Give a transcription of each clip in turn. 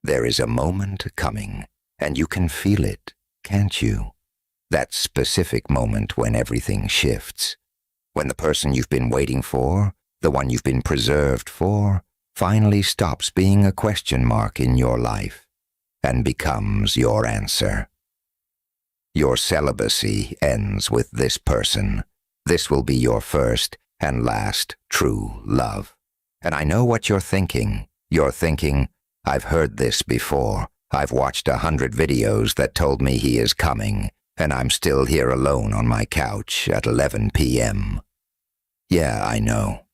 There is a moment coming, and you can feel it, can't you? That specific moment when everything shifts. When the person you've been waiting for, the one you've been preserved for, finally stops being a question mark in your life and becomes your answer. Your celibacy ends with this person. This will be your first and last true love. And I know what you're thinking. You're thinking, I've heard this before. I've watched 100 videos that told me he is coming, and I'm still here alone on my couch at 11 p.m. Yeah, I know.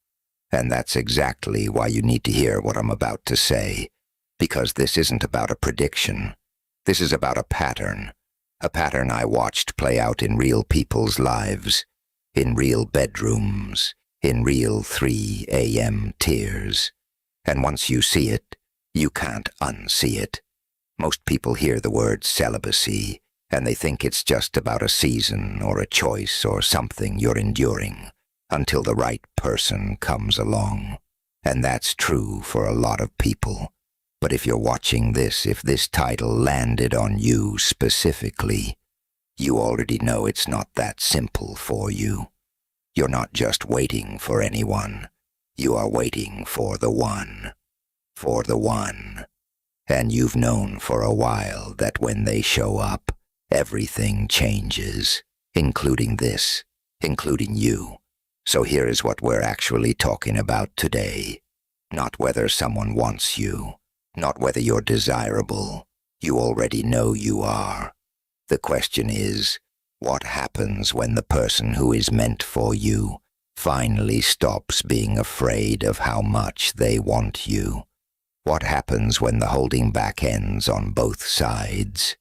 And that's exactly why you need to hear what I'm about to say, because this isn't about a prediction. This is about a pattern I watched play out in real people's lives, in real bedrooms, in real 3 a.m. tears. And once you see it, you can't unsee it. Most people hear the word celibacy, and they think it's just about a season or a choice or something you're enduring until the right person comes along. And that's true for a lot of people. But if you're watching this, if this title landed on you specifically, you already know it's not that simple for you. You're not just waiting for anyone. You are waiting for the one. For the one. And you've known for a while that when they show up, everything changes, including this, including you. So here is what we're actually talking about today. Not whether someone wants you, not whether you're desirable. You already know you are. The question is, what happens when the person who is meant for you finally stops being afraid of how much they want you? What happens when the holding back ends on both sides?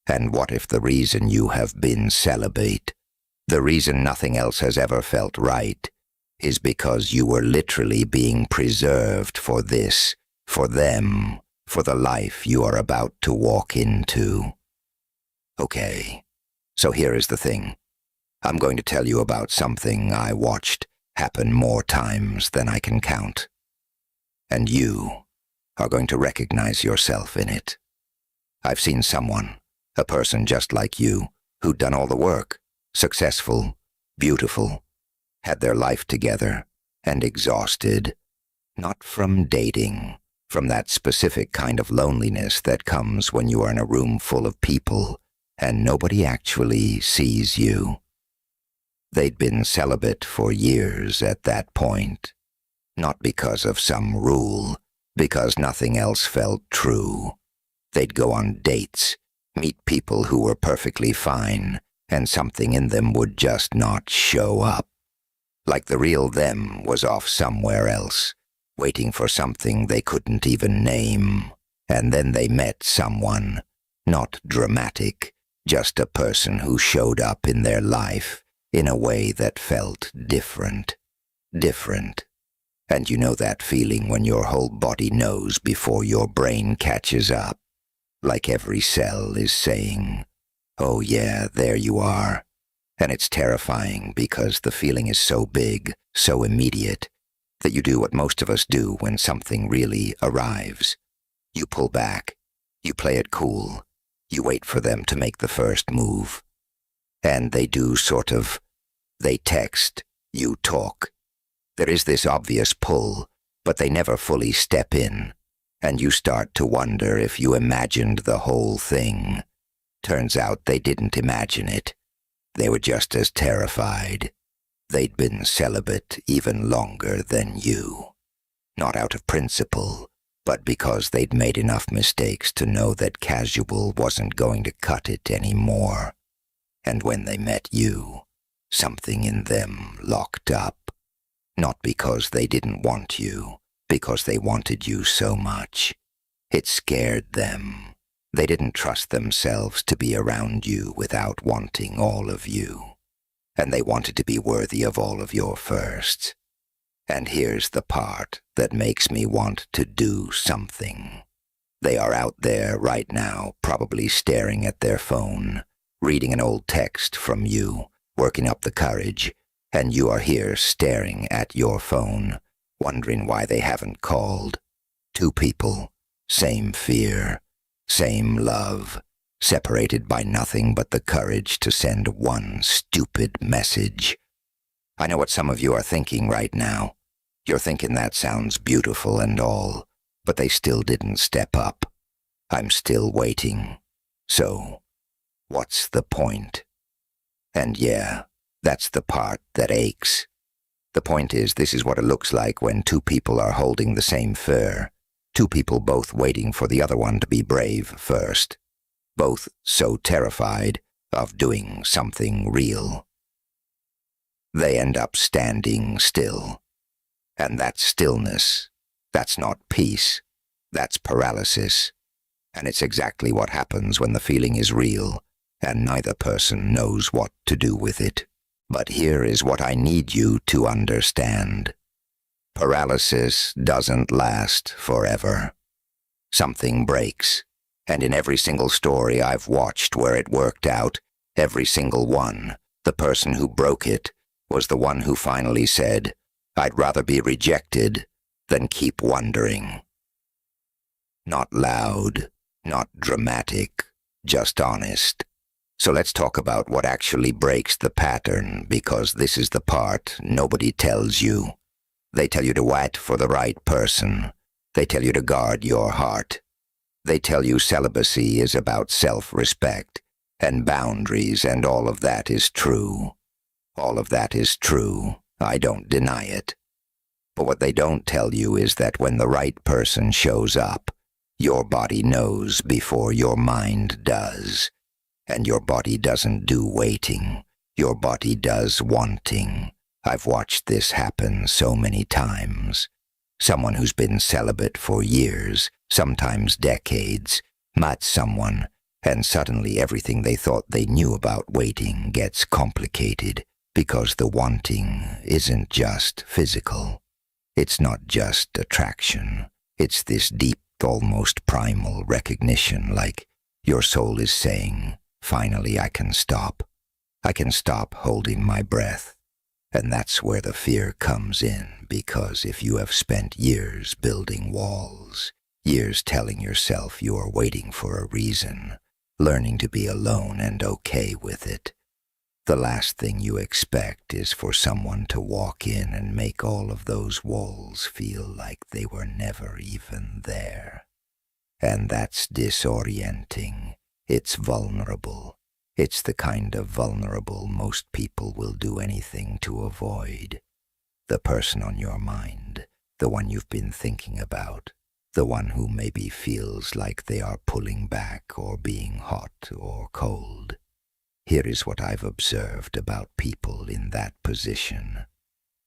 And what if the reason you have been celibate, the reason nothing else has ever felt right, is because you were literally being preserved for this, for them, for the life you are about to walk into? Okay, so here is the thing. I'm going to tell you about something I watched happen more times than I can count. And you are going to recognize yourself in it. I've seen someone, a person just like you, who'd done all the work, successful, beautiful, had their life together, and exhausted, not from dating, from that specific kind of loneliness that comes when you are in a room full of people and nobody actually sees you. They'd been celibate for years at that point, not because of some rule, because nothing else felt true. They'd go on dates, meet people who were perfectly fine, and something in them would just not show up. Like the real them was off somewhere else, waiting for something they couldn't even name. And then they met someone, not dramatic, just a person who showed up in their life in a way that felt different. Different. And you know that feeling when your whole body knows before your brain catches up, like every cell is saying, oh yeah, there you are. And it's terrifying because the feeling is so big, so immediate, that you do what most of us do when something really arrives. You pull back, you play it cool, you wait for them to make the first move. And they do sort of. They text, you talk. There is this obvious pull, but they never fully step in, and you start to wonder if you imagined the whole thing. Turns out they didn't imagine it. They were just as terrified. They'd been celibate even longer than you. Not out of principle, but because they'd made enough mistakes to know that casual wasn't going to cut it anymore. And when they met you, something in them locked up. Not because they didn't want you, because they wanted you so much. It scared them. They didn't trust themselves to be around you without wanting all of you. And they wanted to be worthy of all of your firsts. And here's the part that makes me want to do something. They are out there right now, probably staring at their phone, reading an old text from you, working up the courage, and you are here staring at your phone, wondering why they haven't called. Two people, same fear, same love, separated by nothing but the courage to send one stupid message. I know what some of you are thinking right now. You're thinking that sounds beautiful and all, but they still didn't step up. I'm still waiting. So, what's the point? And yeah, that's the part that aches. The point is, this is what it looks like when two people are holding the same fur. Two people both waiting for the other one to be brave first. Both so terrified of doing something real. They end up standing still. And that stillness, that's not peace. That's paralysis. And it's exactly what happens when the feeling is real, and neither person knows what to do with it. But here is what I need you to understand. Paralysis doesn't last forever. Something breaks, and in every single story I've watched where it worked out, every single one, the person who broke it was the one who finally said, "I'd rather be rejected than keep wondering." Not loud, not dramatic, just honest. So let's talk about what actually breaks the pattern, because this is the part nobody tells you. They tell you to wait for the right person. They tell you to guard your heart. They tell you celibacy is about self-respect and boundaries, and all of that is true. All of that is true. I don't deny it. But what they don't tell you is that when the right person shows up, your body knows before your mind does. And your body doesn't do waiting. Your body does wanting. I've watched this happen so many times. Someone who's been celibate for years, sometimes decades, met someone, and suddenly everything they thought they knew about waiting gets complicated, because the wanting isn't just physical. It's not just attraction. It's this deep, almost primal recognition, like your soul is saying, "Finally, I can stop. I can stop holding my breath." And that's where the fear comes in, because if you have spent years building walls, years telling yourself you are waiting for a reason, learning to be alone and okay with it, the last thing you expect is for someone to walk in and make all of those walls feel like they were never even there. And that's disorienting. It's vulnerable. It's the kind of vulnerable most people will do anything to avoid. The person on your mind, the one you've been thinking about, the one who maybe feels like they are pulling back or being hot or cold. Here is what I've observed about people in that position.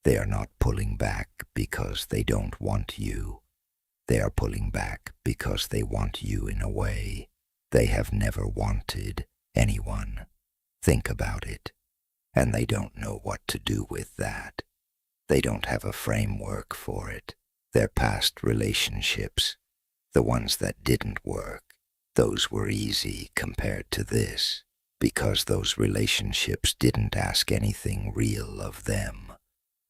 They are not pulling back because they don't want you. They are pulling back because they want you in a way they have never wanted anyone. Think about it. And they don't know what to do with that. They don't have a framework for it. Their past relationships, the ones that didn't work, those were easy compared to this, because those relationships didn't ask anything real of them.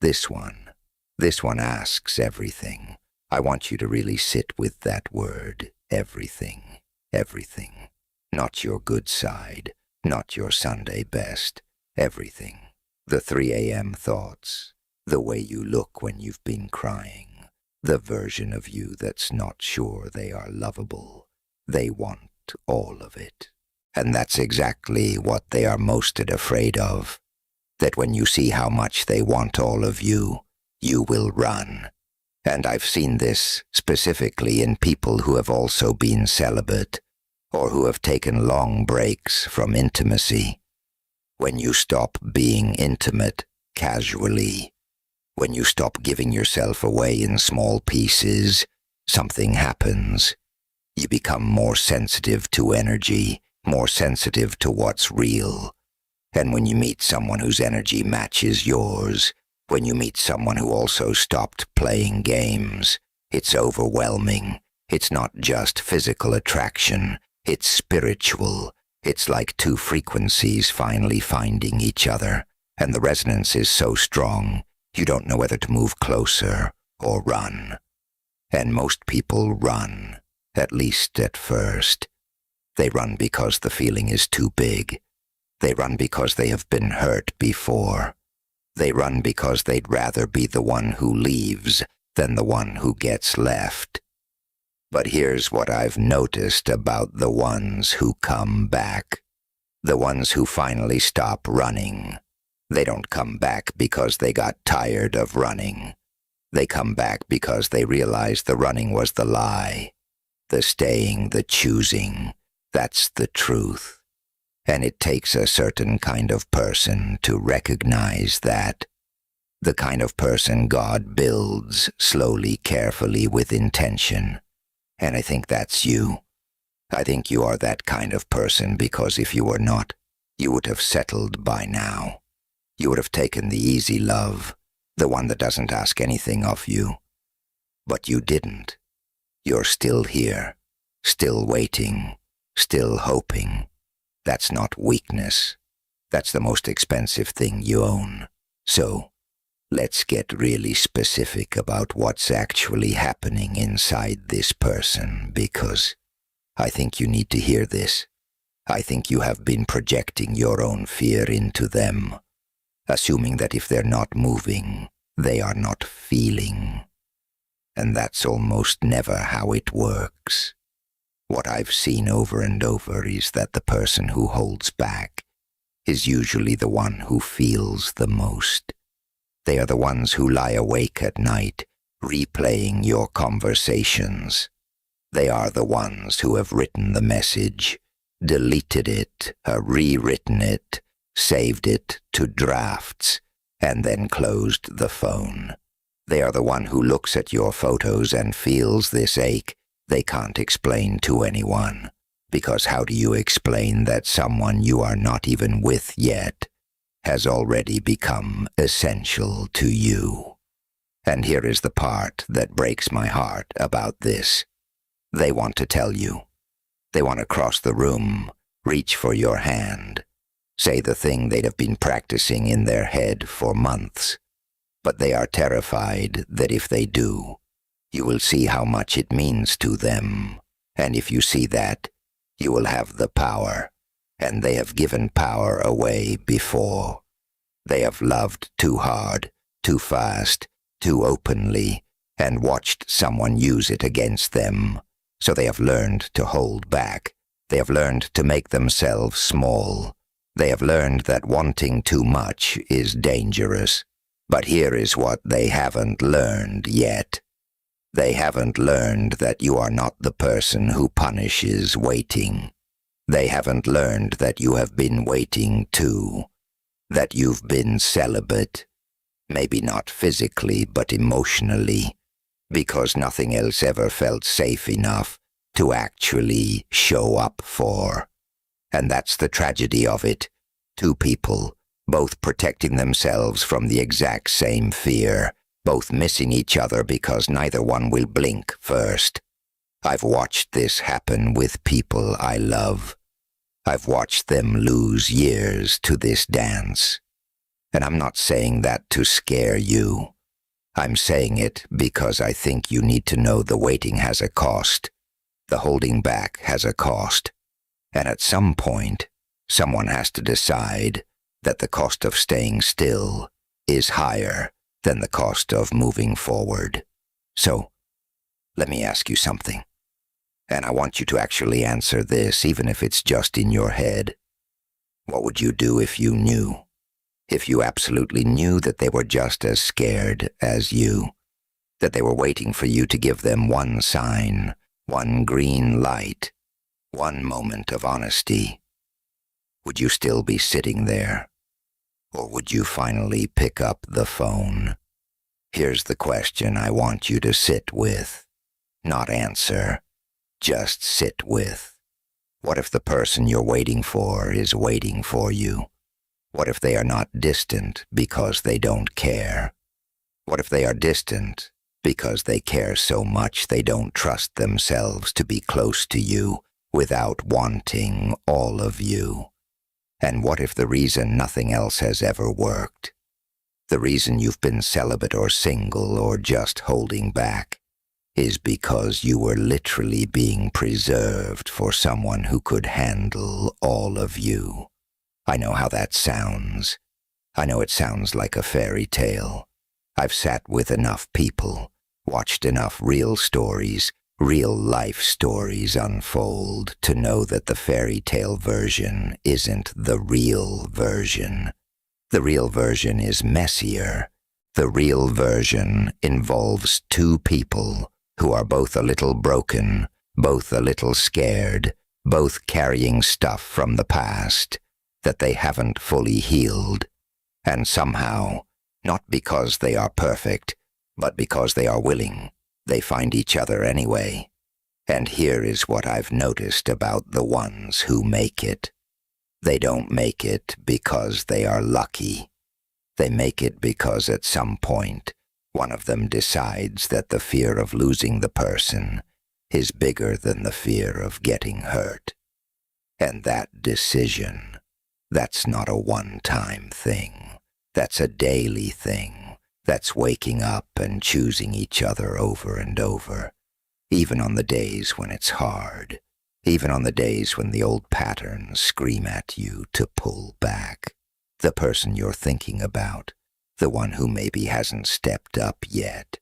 This one asks everything. I want you to really sit with that word, everything, everything. Not your good side, not your Sunday best, everything. The 3 a.m. thoughts, the way you look when you've been crying, the version of you that's not sure they are lovable. They want all of it. And that's exactly what they are most afraid of. That when you see how much they want all of you, you will run. And I've seen this specifically in people who have also been celibate, or who have taken long breaks from intimacy. When you stop being intimate casually, when you stop giving yourself away in small pieces, something happens. You become more sensitive to energy, more sensitive to what's real. And when you meet someone whose energy matches yours, when you meet someone who also stopped playing games, it's overwhelming. It's not just physical attraction. It's spiritual. It's like two frequencies finally finding each other, and the resonance is so strong, you don't know whether to move closer or run. And most people run, at least at first. They run because the feeling is too big. They run because they have been hurt before. They run because they'd rather be the one who leaves than the one who gets left. But here's what I've noticed about the ones who come back. The ones who finally stop running. They don't come back because they got tired of running. They come back because they realize the running was the lie. The staying, the choosing, that's the truth. And it takes a certain kind of person to recognize that. The kind of person God builds slowly, carefully, with intention. And I think that's you. I think you are that kind of person because if you were not, you would have settled by now. You would have taken the easy love, the one that doesn't ask anything of you. But you didn't. You're still here, still waiting, still hoping. That's not weakness. That's the most expensive thing you own. So, let's get really specific about what's actually happening inside this person, because I think you need to hear this. I think you have been projecting your own fear into them, assuming that if they're not moving, they are not feeling. And that's almost never how it works. What I've seen over and over is that the person who holds back is usually the one who feels the most. They are the ones who lie awake at night, replaying your conversations. They are the ones who have written the message, deleted it, rewritten it, saved it to drafts, and then closed the phone. They are the one who looks at your photos and feels this ache they can't explain to anyone, because how do you explain that someone you are not even with yet has already become essential to you? And here is the part that breaks my heart about this. They want to tell you. They want to cross the room, reach for your hand, say the thing they'd have been practicing in their head for months. But they are terrified that if they do, you will see how much it means to them. And if you see that, you will have the power. And they have given power away before. They have loved too hard, too fast, too openly, and watched someone use it against them. So they have learned to hold back. They have learned to make themselves small. They have learned that wanting too much is dangerous. But here is what they haven't learned yet. They haven't learned that you are not the person who punishes waiting. They haven't learned that you have been waiting too. That you've been celibate. Maybe not physically, but emotionally. Because nothing else ever felt safe enough to actually show up for. And that's the tragedy of it. Two people, both protecting themselves from the exact same fear, both missing each other because neither one will blink first. I've watched this happen with people I love. I've watched them lose years to this dance. And I'm not saying that to scare you. I'm saying it because I think you need to know the waiting has a cost. The holding back has a cost. And at some point, someone has to decide that the cost of staying still is higher than the cost of moving forward. So, let me ask you something. And I want you to actually answer this, even if it's just in your head. What would you do if you knew? If you absolutely knew that they were just as scared as you? That they were waiting for you to give them one sign, one green light, one moment of honesty? Would you still be sitting there? Or would you finally pick up the phone? Here's the question I want you to sit with. Not answer. Just sit with. What if the person you're waiting for is waiting for you? What if they are not distant because they don't care? What if they are distant because they care so much they don't trust themselves to be close to you without wanting all of you? And what if the reason nothing else has ever worked, the reason you've been celibate or single or just holding back, is because you were literally being preserved for someone who could handle all of you. I know how that sounds. I know it sounds like a fairy tale. I've sat with enough people, watched enough real stories, real life stories unfold to know that the fairy tale version isn't the real version. The real version is messier. The real version involves two people who are both a little broken, both a little scared, both carrying stuff from the past that they haven't fully healed. And somehow, not because they are perfect, but because they are willing, they find each other anyway. And here is what I've noticed about the ones who make it. They don't make it because they are lucky. They make it because at some point, one of them decides that the fear of losing the person is bigger than the fear of getting hurt. And that decision, that's not a one-time thing. That's a daily thing. That's waking up and choosing each other over and over, even on the days when it's hard, even on the days when the old patterns scream at you to pull back. The person you're thinking about, the one who maybe hasn't stepped up yet,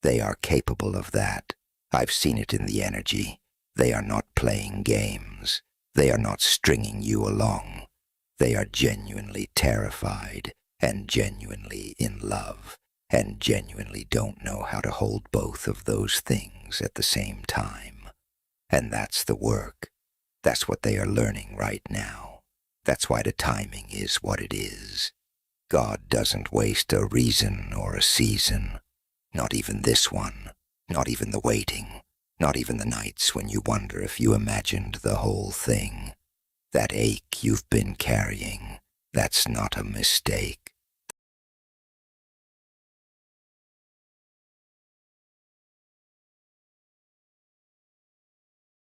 they are capable of that. I've seen it in the energy. They are not playing games. They are not stringing you along. They are genuinely terrified and genuinely in love and genuinely don't know how to hold both of those things at the same time. And that's the work. That's what they are learning right now. That's why the timing is what it is. God doesn't waste a reason or a season. Not even this one. Not even the waiting. Not even the nights when you wonder if you imagined the whole thing. That ache you've been carrying, that's not a mistake.